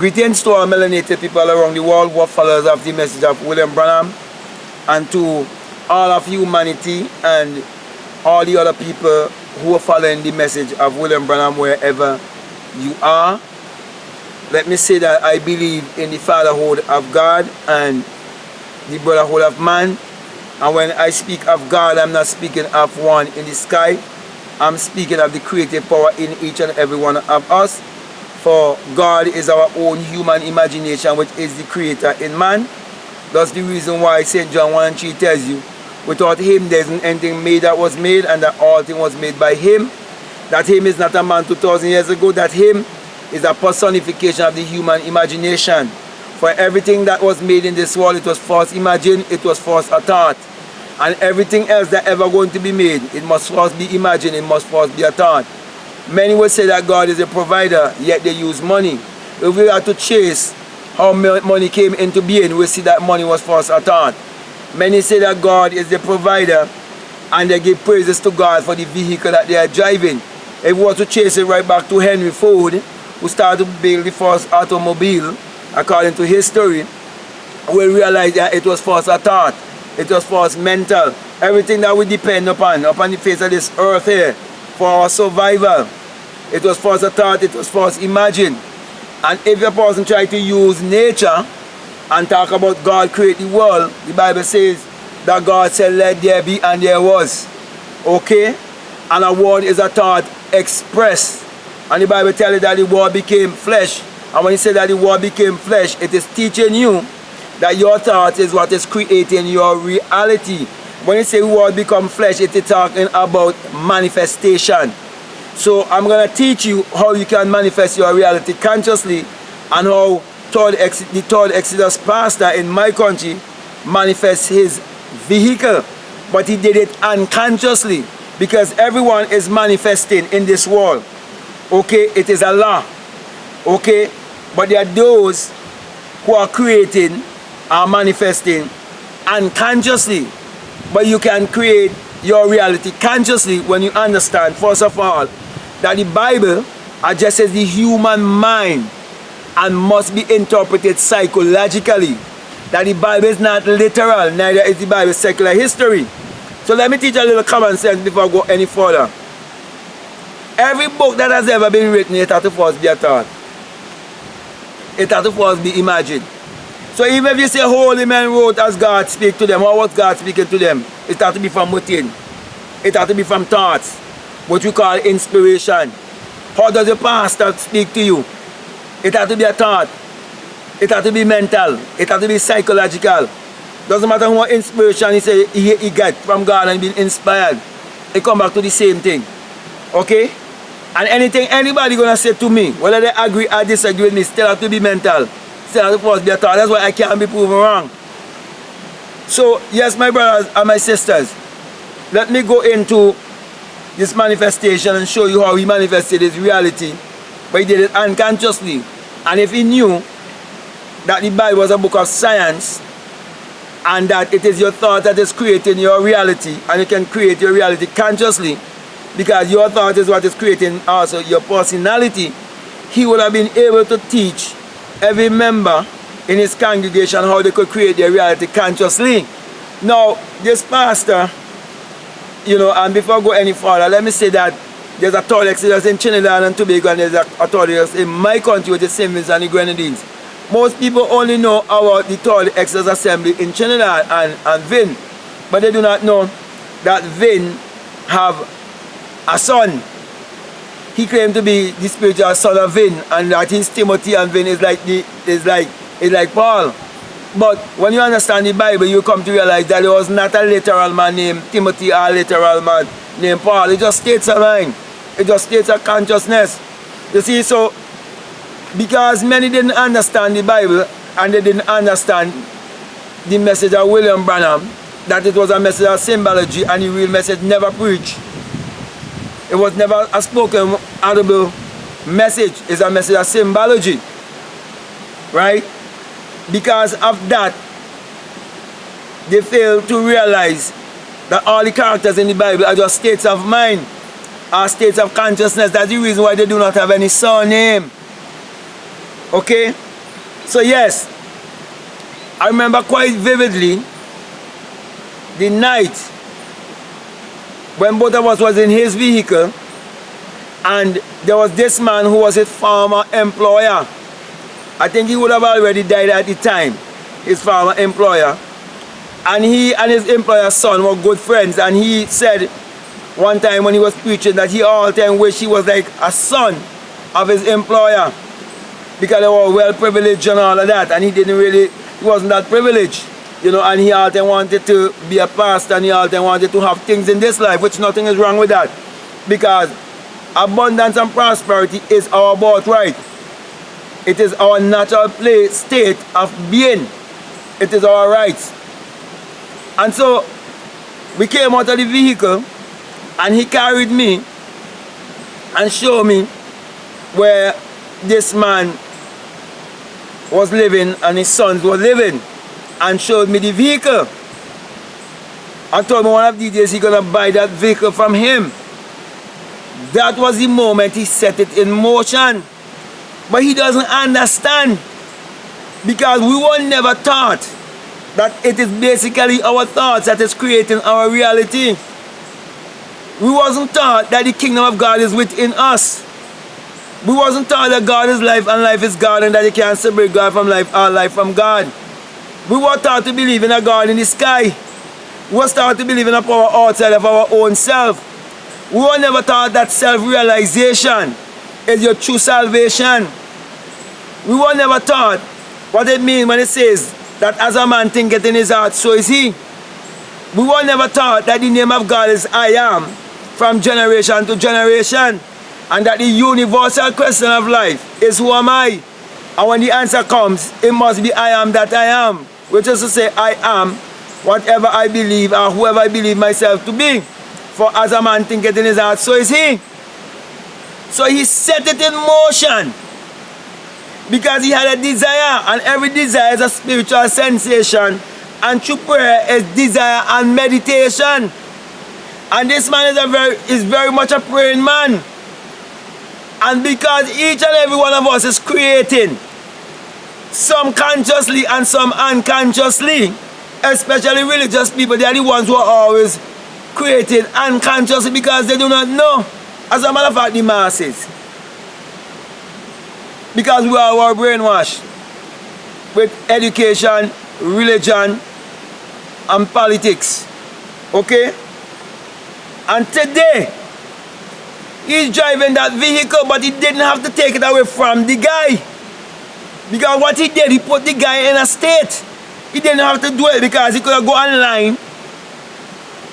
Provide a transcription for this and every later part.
Greetings to all melanated people around the world who are followers of the message of William Branham, and to all of humanity and all the other people who are following the message of William Branham wherever you are. Let me say that I believe in the fatherhood of God and the brotherhood of man. And when I speak of God, I'm not speaking of one in the sky. I'm speaking of the creative power in each and every one of us. For God is our own human imagination, which is the creator in man. That's the reason why St. John 1 and 3 tells you, without him there isn't anything made that was made, and that all things was made by him. That him is not a man 2,000 years ago. That him is a personification of the human imagination. For everything that was made in this world, it was first imagined, it was first a thought. And everything else that ever going to be made, it must first be imagined, it must first be a thought. Many will say that God is a provider, yet they use money. If we are to chase how money came into being, we see that money was first a thought. Many say that God is the provider, and they give praises to God for the vehicle that they are driving. If we were to chase it right back to Henry Ford, who started to build the first automobile, according to his story, we'll realize that it was first a thought. It was first mental. Everything that we depend upon the face of this earth here, for our survival, it was first a thought, it was first imagined. And if a person try to use nature and talk about God create the world, the Bible says that God said, let there be, and there was. Okay? And a word is a thought expressed. And the Bible tells you that the word became flesh. And when you say that the word became flesh, it is teaching you that your thought is what is creating your reality. When you say the word become flesh, it is talking about manifestation. So I'm going to teach you how you can manifest your reality consciously, and how the third Exodus pastor in my country manifests his vehicle. But he did it unconsciously, because everyone is manifesting in this world. Okay, it is a law. Okay, but there are those who are creating, are manifesting unconsciously. But you can create your reality consciously when you understand, first of all, that the Bible addresses the human mind and must be interpreted psychologically. That the Bible is not literal, neither is the Bible secular history. So let me teach a little common sense before I go any further. Every book that has ever been written, it has to first be a thought. It has to first be imagined. So even if you say holy men wrote as God speak to them, or was God speaking to them, it has to be from within. It has to be from thoughts, what we call inspiration. How does a pastor speak to you? It has to be a thought. It has to be mental. It has to be psychological. Doesn't matter what inspiration he say he got from God and been inspired. It come back to the same thing. Okay? And anything anybody gonna say to me, whether they agree or disagree with me, still have to be mental. Still have to first be a thought. That's why I can't be proven wrong. So, yes, my brothers and my sisters, let me go into this manifestation and show you how he manifested his reality. But he did it unconsciously. And if he knew that the Bible was a book of science, and that it is your thought that is creating your reality, and you can create your reality consciously, because your thought is what is creating also your personality, he would have been able to teach every member in his congregation how they could create their reality consciously. Now, this pastor, you know, and before I go any further, let me say that there's a third Exodus in Trinidad and Tobago, and there's a third Exodus in my country, with the St. Vincent and the Grenadines. Most people only know about the third Exodus assembly in Trinidad and Vin, but they do not know that Vin have a son. He claimed to be the spiritual son of Vin, and that his Timothy and Vin is like Paul. But when you understand the Bible, you come to realize that there was not a literal man named Timothy or a literal man named Paul. It just states a mind. It just states a consciousness. You see, so because many didn't understand the Bible, and they didn't understand the message of William Branham, that it was a message of symbology, and the real message never preached. It was never a spoken, audible message. It's a message of symbology. Right? Because of that, they fail to realize that all the characters in the Bible are just states of mind, or states of consciousness. That's the reason why they do not have any surname. Okay? So yes, I remember quite vividly the night when both of us was in his vehicle, and there was this man who was his former employer. I think he would have already died at the time, his former employer. And he and his employer's son were good friends, and he said one time when he was preaching that he all the time wished he was like a son of his employer, because they were well privileged and all of that, and he wasn't that privileged, you know, and he all the time wanted to be a pastor, and he all the time wanted to have things in this life, which nothing is wrong with that, because abundance and prosperity is our birthright. It is our natural state of being. It is our rights. And so we came out of the vehicle, and he carried me and showed me where this man was living and his sons were living, and showed me the vehicle, and told me one of these days he's gonna buy that vehicle from him. That was the moment he set it in motion. But he doesn't understand, because we were never taught that it is basically our thoughts that is creating our reality. We wasn't taught that the kingdom of God is within us. We wasn't taught that God is life and life is God, and that you can't separate God from life or life from God. We were taught to believe in a God in the sky. We were taught to believe in a power outside of our own self. We were never taught that self-realization is your true salvation. We were never taught what it means when it says that as a man thinketh in his heart, so is he. We were never taught that the name of God is I am, from generation to generation, and that the universal question of life is who am I? And when the answer comes, it must be I am that I am, which is to say I am whatever I believe or whoever I believe myself to be. For as a man thinketh in his heart, so is he. So he set it in motion, because he had a desire, and every desire is a spiritual sensation, and true prayer is desire and meditation. And this man is very much a praying man. And because each and every one of us is creating, some consciously and some unconsciously, especially religious people, they are the ones who are always created unconsciously, because they do not know. As a matter of fact, the masses, because we are brainwashed with education, religion, and politics. Okay? And today, he's driving that vehicle, but he didn't have to take it away from the guy. Because what he did, he put the guy in a state. He didn't have to do it, because he could have go online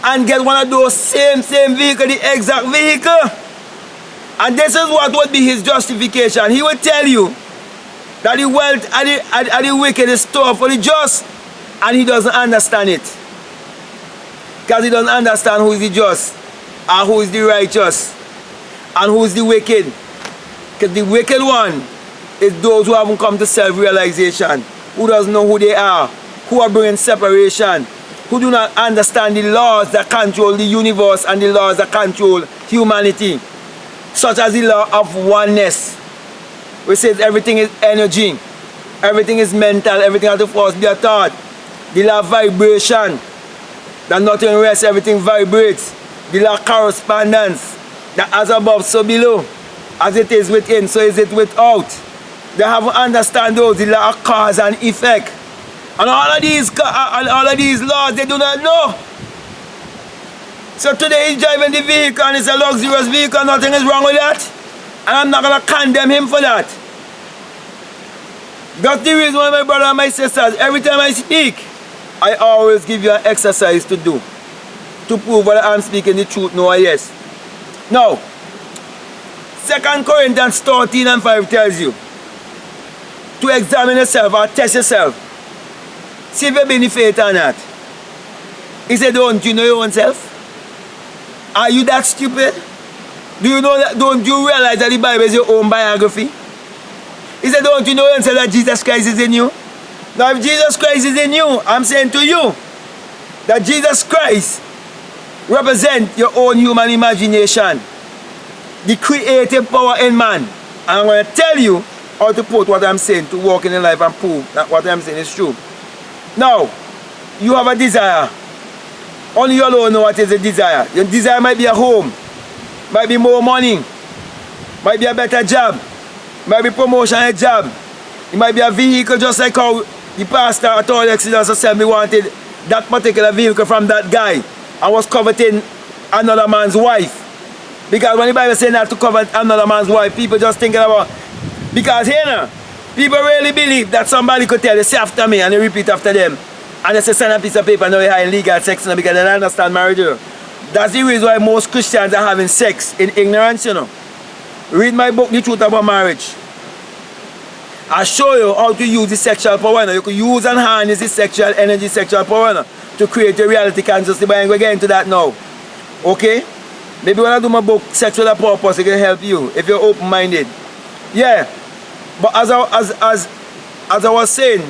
and get one of those same vehicle, the exact vehicle. And this is what would be his justification. He would tell you that the wealth and the wicked is stored for the just, and he doesn't understand it. Because he doesn't understand who is the just, and who is the righteous, and who is the wicked. Because the wicked one is those who haven't come to self-realization, who doesn't know who they are, who are bringing separation, who do not understand the laws that control the universe and the laws that control humanity, such as the law of oneness, which says everything is energy, everything is mental, everything has to first be a thought. The law of vibration, that nothing rests, everything vibrates. The law of correspondence, that as above, so below. As it is within, so is it without. They haven't understand those, the law of cause and effect. And all of these laws, they do not know. So today he's driving the vehicle, and it's a luxurious vehicle, nothing is wrong with that. And I'm not going to condemn him for that. That's the reason why, my brother and my sisters, every time I speak, I always give you an exercise to do, to prove whether I'm speaking the truth, no or yes. Now, 2 Corinthians 13:5 tells you to examine yourself or test yourself. See if you've been in faith or not. He said, don't you know your own self? Are you that stupid? Do you know that? Don't you realize that the Bible is your own biography? He said, don't you know yourself that Jesus Christ is in you? Now if Jesus Christ is in you, I'm saying to you that Jesus Christ represents your own human imagination, the creative power in man. And I'm going to tell you how to put what I'm saying to work in your life and prove that what I'm saying is true. Now, you have a desire. Only you alone know what is a desire. Your desire might be a home, might be more money, might be a better job, might be promotion at a job. It might be a vehicle, just like how the pastor at all Exodus Assembly wanted that particular vehicle from that guy and was coveting another man's wife. Because when the Bible says not to covet another man's wife, people just thinking about, because here, people really believe that somebody could tell you, say after me, and they repeat after them. And they say, sign a piece of paper, now you're in legal sex, because they don't understand marriage. That's the reason why most Christians are having sex in ignorance, Read my book, The Truth About Marriage. I show you how to use the sexual power. You can use and harness the sexual energy, sexual power to create your reality consciously, but I'm going to get into that now. Okay? Maybe when I do my book, Sex with a Purpose, it can help you if you're open-minded. Yeah. But as I was saying,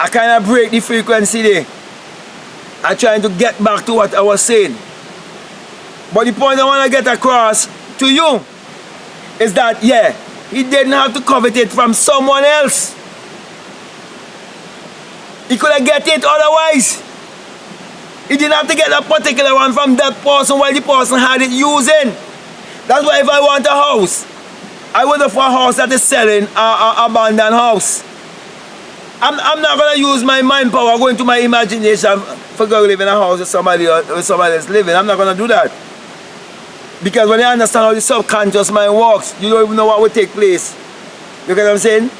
I kind of break the frequency there. I'm trying to get back to what I was saying. But the point I want to get across to you is that, yeah, he didn't have to covet it from someone else. He could have get it otherwise. He didn't have to get a particular one from that person while the person had it using. That's why if I want a house, I would look for a house that is selling an abandoned house. I'm not going to use my mind power, go into my imagination for going to live in a house with somebody else living. I'm not going to do that. Because when you understand how the subconscious mind works, you don't even know what will take place. You get what I'm saying?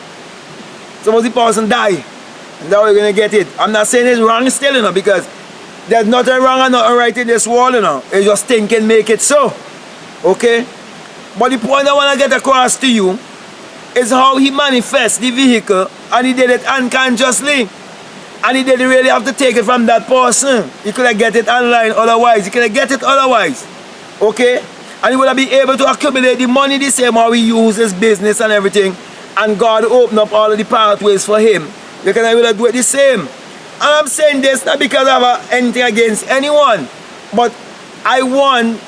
Suppose the person die, and now you're going to get it. I'm not saying it's wrong still, because there's nothing wrong and nothing right in this world, It's just thinking make it so. Okay? But the point I want to get across to you is how he manifests the vehicle, and he did it unconsciously. And he didn't really have to take it from that person. He could have get it online otherwise. He could have get it otherwise. Okay? And he would have been able to accumulate the money the same how he used his business and everything. And God opened up all of the pathways for him. You can able to do it the same. And I'm saying this not because I have anything against anyone, but I want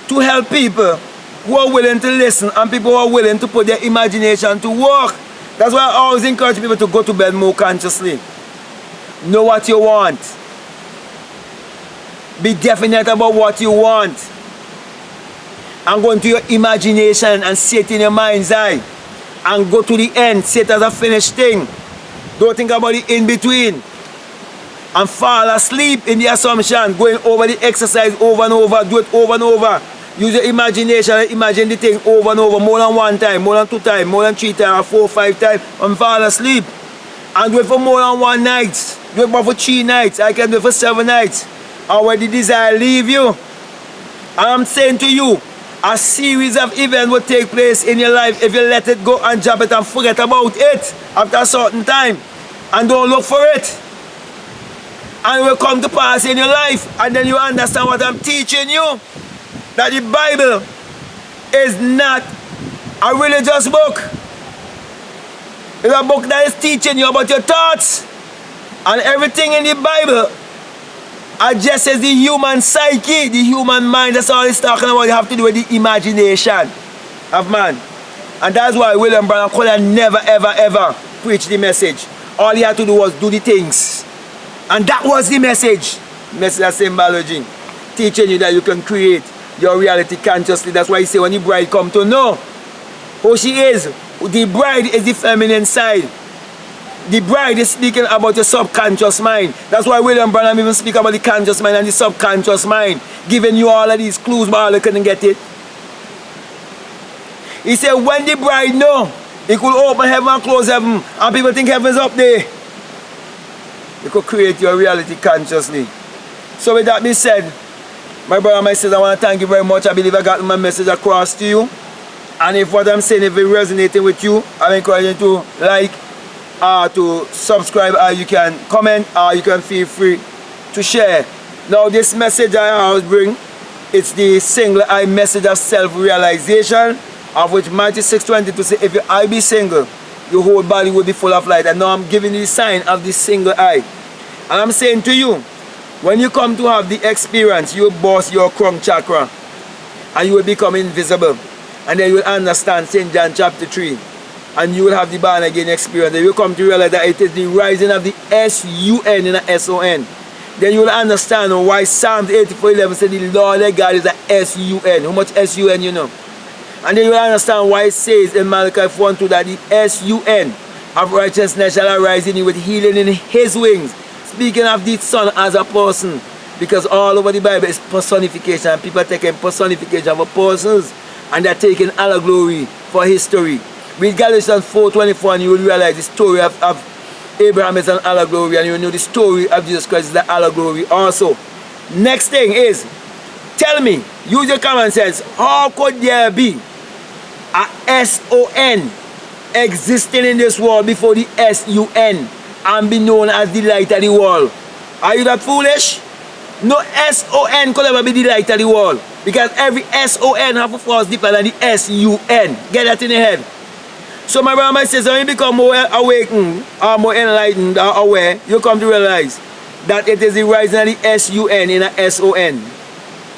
to help people who are willing to listen and people who are willing to put their imagination to work. That's why I always encourage people to go to bed more consciously. Know what you want. Be definite about what you want. And go into your imagination and see it in your mind's eye. And go to the end, see it as a finished thing. Don't think about the in-between. And fall asleep in the assumption, going over the exercise over and over, do it over and over. Use your imagination and imagine the thing over and over, more than one time, more than 2 times, more than 3 times, or 4 or 5 times, and fall asleep. And do it for more than 1 night. Do it for 3 nights. I can do it for 7 nights. And when the desire leave you, and I'm saying to you, a series of events will take place in your life if you let it go and drop it and forget about it after a certain time. And don't look for it. And it will come to pass in your life. And then you understand what I'm teaching you. That the Bible is not a religious book. It's a book that is teaching you about your thoughts. And everything in the Bible addresses the human psyche, the human mind. That's all it's talking about. You have to do with the imagination of man. And that's why William Branham could have never, ever, ever preached the message. All he had to do was do the things. And that was the message. Message of symbology. Teaching you that you can create your reality consciously. That's why he say when the bride come to know who she is, the bride is the feminine side. The bride is speaking about your subconscious mind. That's why William Branham even speak about the conscious mind and the subconscious mind, giving you all of these clues, but all you couldn't get it. He said when the bride know, he could open heaven and close heaven, and people think heaven is up there. You could create your reality consciously. So with that being said, my brother and my sister, I want to thank you very much. I believe I got my message across to you. And if what I'm saying, if it resonating with you, I encourage you to like, to subscribe, or you can comment, or you can feel free to share. Now this message I always bring, it's the single eye message of self-realization, of which Matthew 6:22 says, if your eye be single, your whole body will be full of light. And now I'm giving you the sign of the single eye. And I'm saying to you, when you come to have the experience, you will burst your crown chakra and you will become invisible. And then you will understand St. John chapter 3. And you will have the born again experience. Then you will come to realize that it is the rising of the S-U-N in a S-O-N. Then you will understand why Psalms 84:11 said the Lord thy God is a S-U-N. How much S-U-N you know? And then you will understand why it says in Malachi 4:2 that the S-U-N of righteousness shall arise in you with healing in his wings. Speaking of the Son as a person. Because all over the Bible is personification. And people are taking personification of persons. And they're taking allegory for history. Read Galatians 4:24 and you will realize the story of Abraham is an allegory. And you will know the story of Jesus Christ is an allegory also. Next thing is, tell me, use your common sense, how could there be a S-O-N existing in this world before the S-U-N and be known as the light of the world? Are you that foolish? No S-O-N could ever be the light of the world. Because every S-O-N have a force deeper than the S-U-N. Get that in your head. So my brother and my sister, when you become more awakened or more enlightened or aware, you come to realize that it is the rising of the S-U-N in a S-O-N.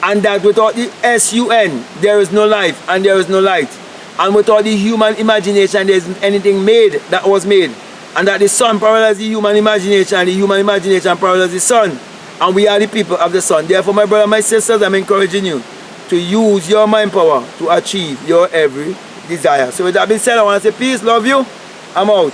And that without the S-U-N, there is no life and there is no light. And without the human imagination, there isn't anything made that was made. And that the sun parallels the human imagination and the human imagination parallels the sun. And we are the people of the sun. Therefore, my brother and my sisters, I'm encouraging you to use your mind power to achieve your every desire. So with that being said, I want to say peace, love you, I'm out.